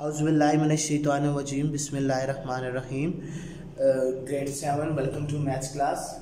Auzubillahiminash-shaytanir-rajeem. Bismillahir-rahmanir-rahim. Grade 7, welcome to maths class.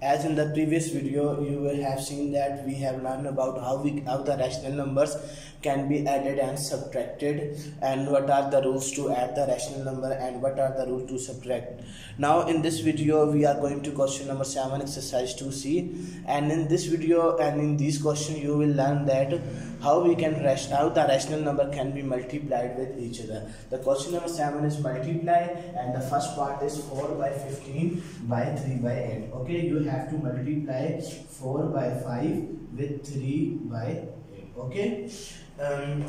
As in the previous video, you will have seen that we have learned about how the rational numbers can be added and subtracted, and what are the rules to add the rational number and what are the rules to subtract. Now in this video we are going to question number 7, exercise 2c, and in this video and in this question you will learn that how the rational number can be multiplied with each other. The question number 7 is multiply, and the first part is 4 by 15 by 3 by 8. Okay, you have to multiply 4 by 5 with 3 by 8. Okay,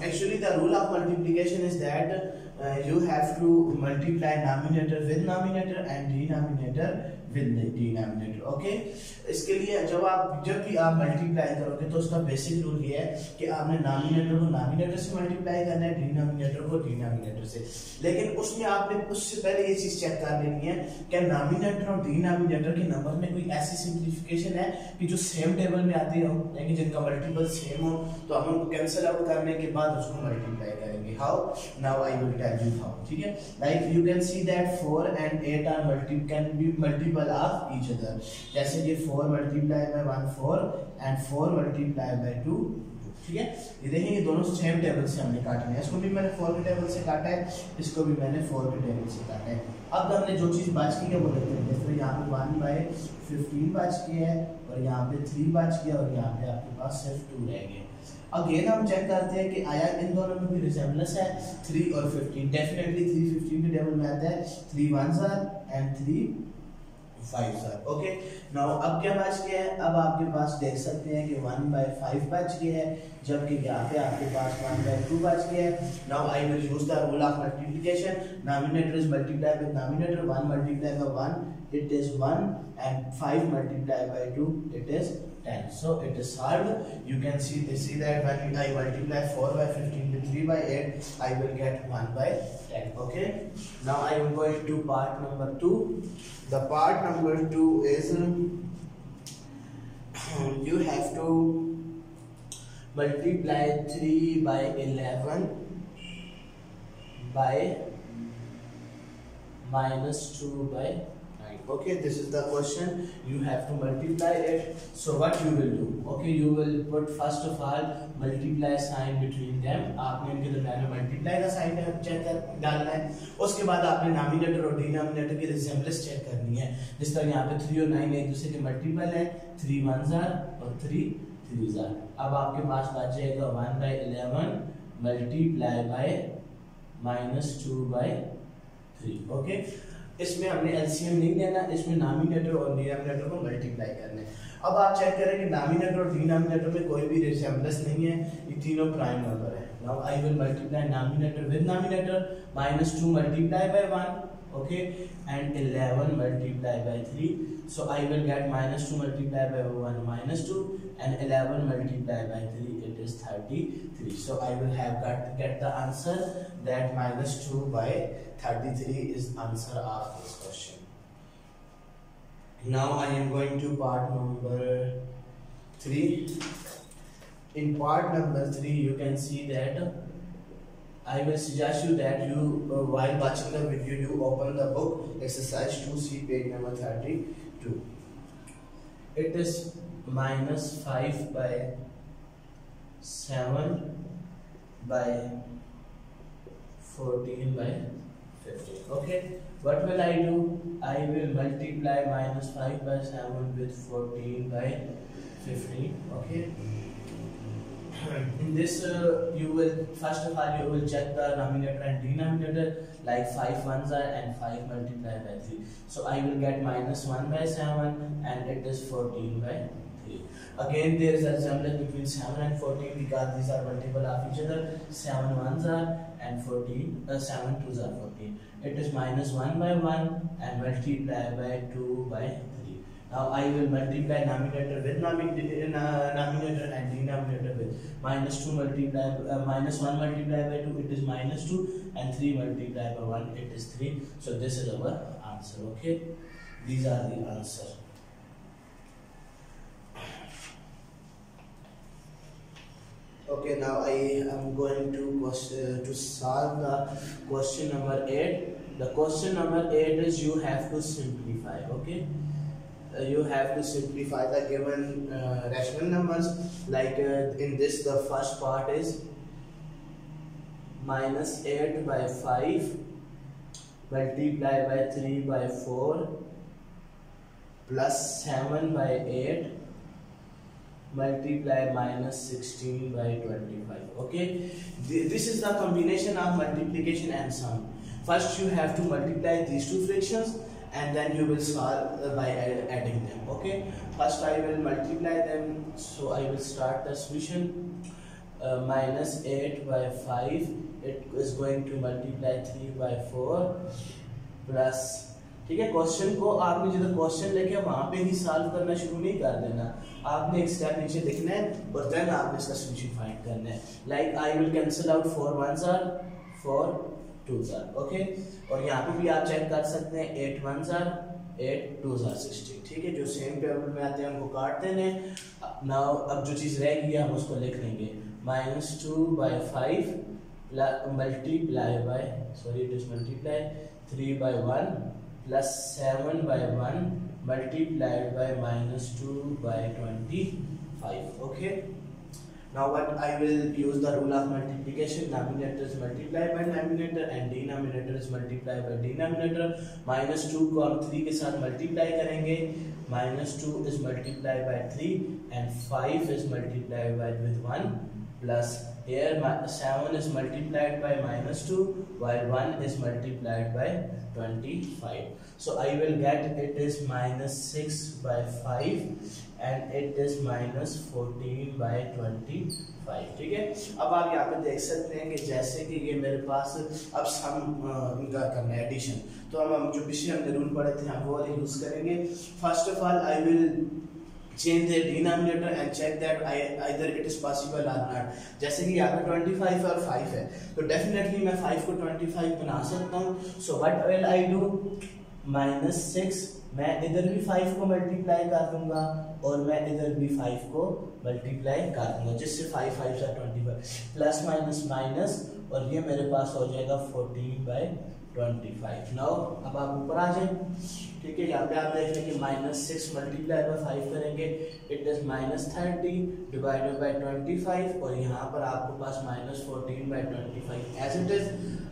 actually the rule of multiplication is that you have to multiply numerator with numerator and denominator with denominator. Okay, इसके लिए जब भी आप multiply करोगे तो उसका basic rule ये है कि आपने नॉमिनेटर को नॉमिनेटर से मल्टीप्लाई करना है, डिनोमिनेटर को डिनोमिनेटर से। लेकिन उसमें आपने उससे पहले ये चीज चेक कर लेनी है कि नॉमिनेटर और डिनोमिनेटर के नंबर में कोई ऐसी सिंप्लीफिकेशन है कि जो सेम टेबल में आती हो, यानी जिनका मल्टीपल सेम हो, तो हम उनको कैंसिल आउट करने के बाद उसको मल्टीप्लाई करेंगे। How? Now I will tell you how. ठीक है, like you can see that 4 and 8 are can be multiple of each other. जैसे ये 4 multiply by 1 4 and 4 multiply by 2 2। ठीक है, ये देखिए ये दोनों सेम टेबल से हमने काटने हैं। इसको भी मैंने 4 के टेबल से काटा है, इसको भी मैंने 4 के टेबल से काटा है। अब हमने जो चीज बच की है वो देखते हैं। जैसे यहाँ पे 1 by 15 बच की है, और यहाँ पे 3 बच गया, और यहाँ पे आपके पास सिर्फ 2 रह गए। अगेन हम चेक करते हैं कि आया इन दोनों में भी रिजेम्बलेंस है। 3 और 15 डेफिनेटली 3 15 के टेबल में आता है। 3 1s are and 3 5s are। Okay, now अब क्या बच गया है? अब आपके पास देख सकते हैं कि 1 by 5 बच गया है, जबकि यहाँ पे आपके पास 1 by 2 बच गया है। Now I will use the rule of multiplication. Nominator is multiply with nominator. 1 multiply by 1 it is 1, and 5 multiplied by 2 it is 10. So it is solved. You can see that when I multiply 4 by 15 with 3 by 8, I will get 1 by 10. Okay, now I am going to part number 2. The part number 2 is you have to multiply 3 by 11 by minus 2 by 9. Okay, this is the question. You have to multiply it. So what you will do? Okay, you will put first of all multiply sign between them. आपने इनके दरमियान में multiply का sign check कर डालना है। उसके बाद आपने नॉमिनेटर और डिनोमिनेटर की रिजेम्बलेंस चेक करनी है। जिस तरह यहाँ पे 3 और 9 एक दूसरे के मल्टीपल है। 3 1s are और 3 3s are। अब आपके पास बच जाएगा 1 by 11 multiply by minus 2 by 3। Okay, इसमें हमने एलसीएम नहीं लेना, इसमें नॉमिनेटर और डिनोमिनेटर को मल्टीप्लाई करना है। अब आप चेक करें कि नॉमिनेटर और डिनोमिनेटर में कोई भी रिजेम्बलेंस नहीं है, ये तीनों प्राइम नंबर है। Now I will multiply nominator with nominator. -2 multiply by 1, okay, and 11 multiply by 3. So I will get -2 multiply by 1 -2, and 11 multiply by 3 it is 33. So I will have get the answer that -2 by 33 is answer of this question. Now I am going to part number 3. In part number 3 you can see that I will suggest you that you while watching the video you open the book exercise 2c page number 32. It is -5 by 7 by 14 by 15. Okay, what will I do? I will multiply -5 by 7 with 14 by 15. Okay, in this you will first of all you will check the numerator and denominator, like 5 1s are and 5 multiplied by 3. So I will get -1 by 7 and it is 14 by 3. Again there is a resemblance between 7 and 14 because these are multiple of each other. 7 1s are and 7 2s are 14. It is -1 by 1 and multiply by 2 by 3. Now I will multiply nominator with nominator and denominator with -2 multiply -1 multiplied by 2 it is -2, and 3 multiplied by 1 it is 3. So this is our answer. Okay, these are the answer. Okay, now I am going to solve the question number 8. The question number 8 is you have to simplify. Okay, you have to simplify the given rational numbers. Like in this, the first part is minus 8 by 5 multiplied by 3 by 4 plus 7 by 8 multiply minus 16 by 25. Okay, this is the combination of multiplication and sum. First you have to multiply these two fractions and then you will solve by adding them. Okay, first I will multiply them, so I will start the solution. Minus 8 by 5, it is going to multiply 3 by 4 plus, ठीक है। Question को आपने जो question लेके वहां पे ही solve करना शुरू नहीं कर देना, आपने एक स्टेप नीचे लिखना है और देन आपने इसका सॉल्यूशन फाइंड करना है। Like I will cancel out 4 1s are 4 2s are, okay. और यहाँ पे भी आप चेक कर सकते हैं 8 1s are 8 2s are 16, ठीक है। जो सेम टेबल में आते हैं उनको काट देने। नाउ अब जो चीज रह गई हम उसको लिख लेंगे, minus 2 by 5 multiply by, sorry it is multiply 3 by 1 plus 7 by 1 multiplied by minus 2 by 25. Okay, now what I will use the rule of multiplication. Numerator is multiplied by numerator and denominator is multiplied by denominator. minus 2 को हम 3 के साथ multiply करेंगे, minus 2 is multiplied by 3 and 5 is multiplied by with 1 plus here 7 is multiplied by minus 2 while 1 is multiplied by 25. So I will get it is minus 6 by 5 and it is minus 14 by 25, ठीक है। अब आप यहाँ पे देख सकते हैं कि जैसे कि ये मेरे पास अब सम इनका करना है एडिशन, तो हम जो पिछले हमने रूल पढ़े थे हम वो वाले यूज करेंगे। First of all I will change the denominator and check that either it is possible or not। जैसे कि यहाँ पे 25 और 5 है तो डेफिनेटली मैं 5 को 25 बना सकता हूँ। So what will I do, minus 6 मैं इधर भी 5 को मल्टीप्लाई कर दूंगा और मैं इधर भी 5 को मल्टीप्लाई कर दूंगा, जिससे 5 5 से 25 प्लस माइनस माइनस और ये मेरे पास हो जाएगा 14 by 25। नाउ अब आप ऊपर आ जाए, ठीक है। यहाँ पे आप देख लें कि minus 6 मल्टीप्लाई बाय 5 करेंगे it is minus 30 divided by 25 और यहाँ पर आपके पास minus 14 by 25 as it is.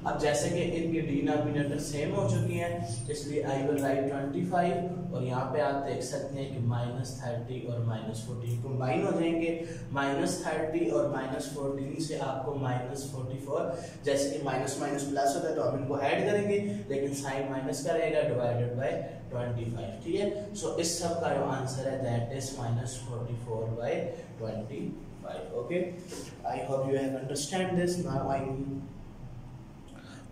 अब जैसे कि इनके डिनोमिनेटर सेम हो चुकी हैं इसलिए आई विल राइट 25 और यहाँ पे आप देख सकते हैं कि minus 30 और minus 14 कंबाइन हो जाएंगे। minus 30 और minus 14 से आपको minus 44, जैसे कि माइनस माइनस प्लस होता है तो हम इनको ऐड करेंगे लेकिन साइन माइनस का रहेगा डिवाइडेड बाय 25, ठीक है। सो इस सब का जो आंसर है that is minus 44 by 25। Okay, I hope you have understand this. Now I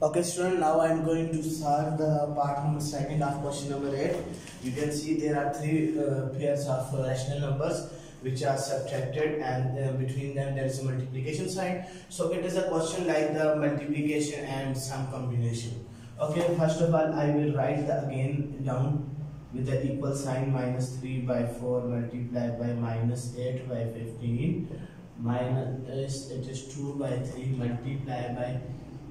Okay student, now I am going to solve the part number 2 of question number 8. You can see there are 3 pairs of rational numbers which are subtracted and between them there is a multiplication sign. So it is a question like the multiplication and sum combination. Okay, first of all I will write the again down with the equal sign, minus 3 by 4 multiplied by minus 8 by 15 minus it is 2 by 3 multiplied by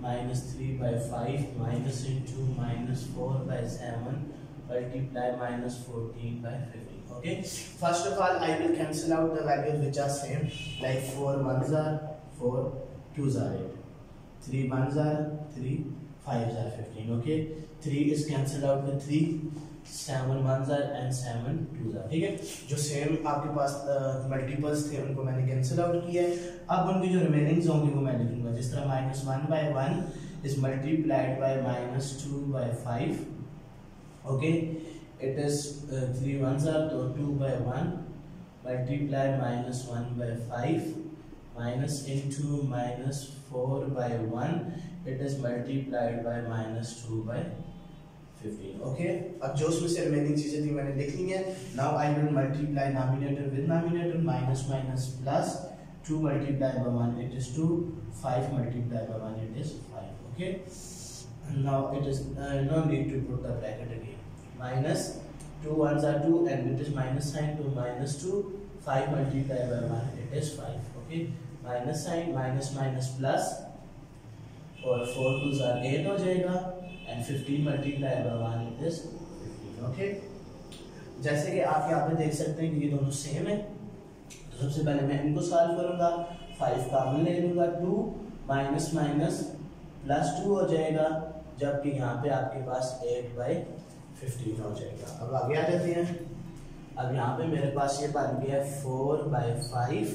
minus 3 by 5 minus into minus 4 by 7 multiply minus 14 by 15. Okay, first of all I will cancel out the values which are same, like 4 1s are 4 2s are 8, 3 1s are 3 5s are 15. Okay, 3 is cancelled out with 3, 7 1s are and 7 2s are, ठीक है। जो same आपके पास multiples थे उनको मैंने cancel out किया है। अब उनकी जो रिमेनिंग्स होंगी वो मैं लिखूंगा, जिस तरह minus 1 by 1 is multiplied by minus 2 by 5। Okay, it is 3 1s are तो 2 by 1 multiply minus 1 by 5 minus into minus 4 by 1 it is multiplied by minus 2 by 15। Okay, अब जो उसमें से रिमेनिंग चीजें थी मैंने लिख ली है। Now I will multiply nominator with nominator, minus minus plus 2 multiplied by 1 it is 2, 5 multiplied by 1 it is 5। Okay, now it is no need to put the bracket again, minus 2 1s are 2 and it is minus sign to minus 2, 5 multiplied by 1 it is 5। Okay, minus sign, minus minus plus, और 4 2 8 हो जाएगा, and 15 multiply by 1 it is 15। Okay, जैसे कि आप यहाँ पे देख सकते हैं कि ये दोनों सेम है, तो सबसे पहले मैं इनको सॉल्व करूंगा, 5 कॉमन ले लूंगा, 2 माइनस माइनस प्लस 2 हो जाएगा, जबकि यहाँ पे आपके पास 8/15 हो जाएगा। अब आगे आ जाते हैं। अब यहाँ पे मेरे पास ये बन गया 4/5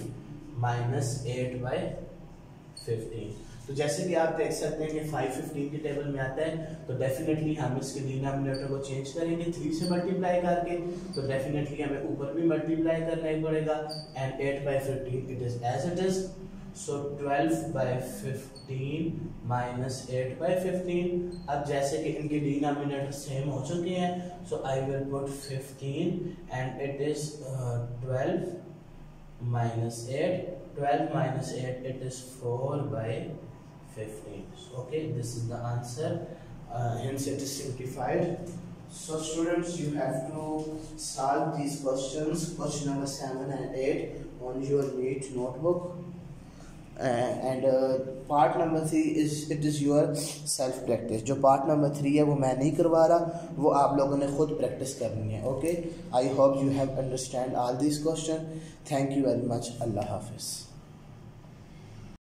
माइनस 8/15। तो जैसे कि आप देख सकते हैं कि 5 15 के टेबल में आता है, तो डेफिनेटली हम इसके डिनोमिनेटर को चेंज करेंगे 3 से मल्टीप्लाई करके, तो डेफिनेटली हमें ऊपर भी मल्टीप्लाई करना ही पड़ेगा, and 8/15 it is as it is, so 12/15 minus 8/15। अब जैसे कि इनके डिनोमिनेटर सेम हो चुके हैं, so I will put 15 and it is 12 minus 8, 12 minus 8 it is 4/15. So, okay, this is the answer, hence it is simplified. So students, you have to solve these questions, question number 7 and 8 on your NEET notebook, and part number 3 is it is your self practice. जो part number 3 है वो मैं नहीं करवा रहा, वो आप लोगों ने खुद प्रैक्टिस करनी है। Okay, I hope you have understand all this question. Thank you very much. अल्लाह हाफिज़।